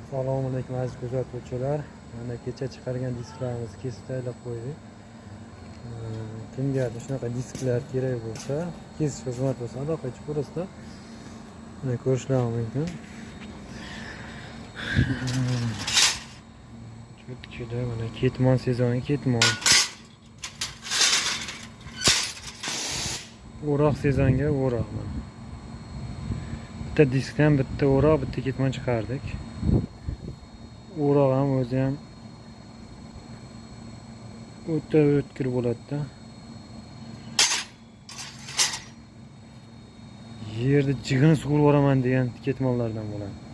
Assalomu alaykum aziz kuzatuvchilar. Mana kecha chiqargan disklarimizni kesib tayyorlab qo'ydik. Kimga shunaqa disklar kerak bo'lsa, kesish xizmati bo'lsa, aloqa qilib ko'rasizlar. Mana ko'rishlari mumkin. Cho'tkida mana ketmon sezoni ketmon. O'roq sezonga o'roq. Bitta diskdan bitta o'roq, bitta ketmon chiqardik. O'roq ham o'zi ham o'ta o'tkir bo'ladi-da. Yerda jig'ini sug'urib yuboraman degan ketmonlardan bo'ladi.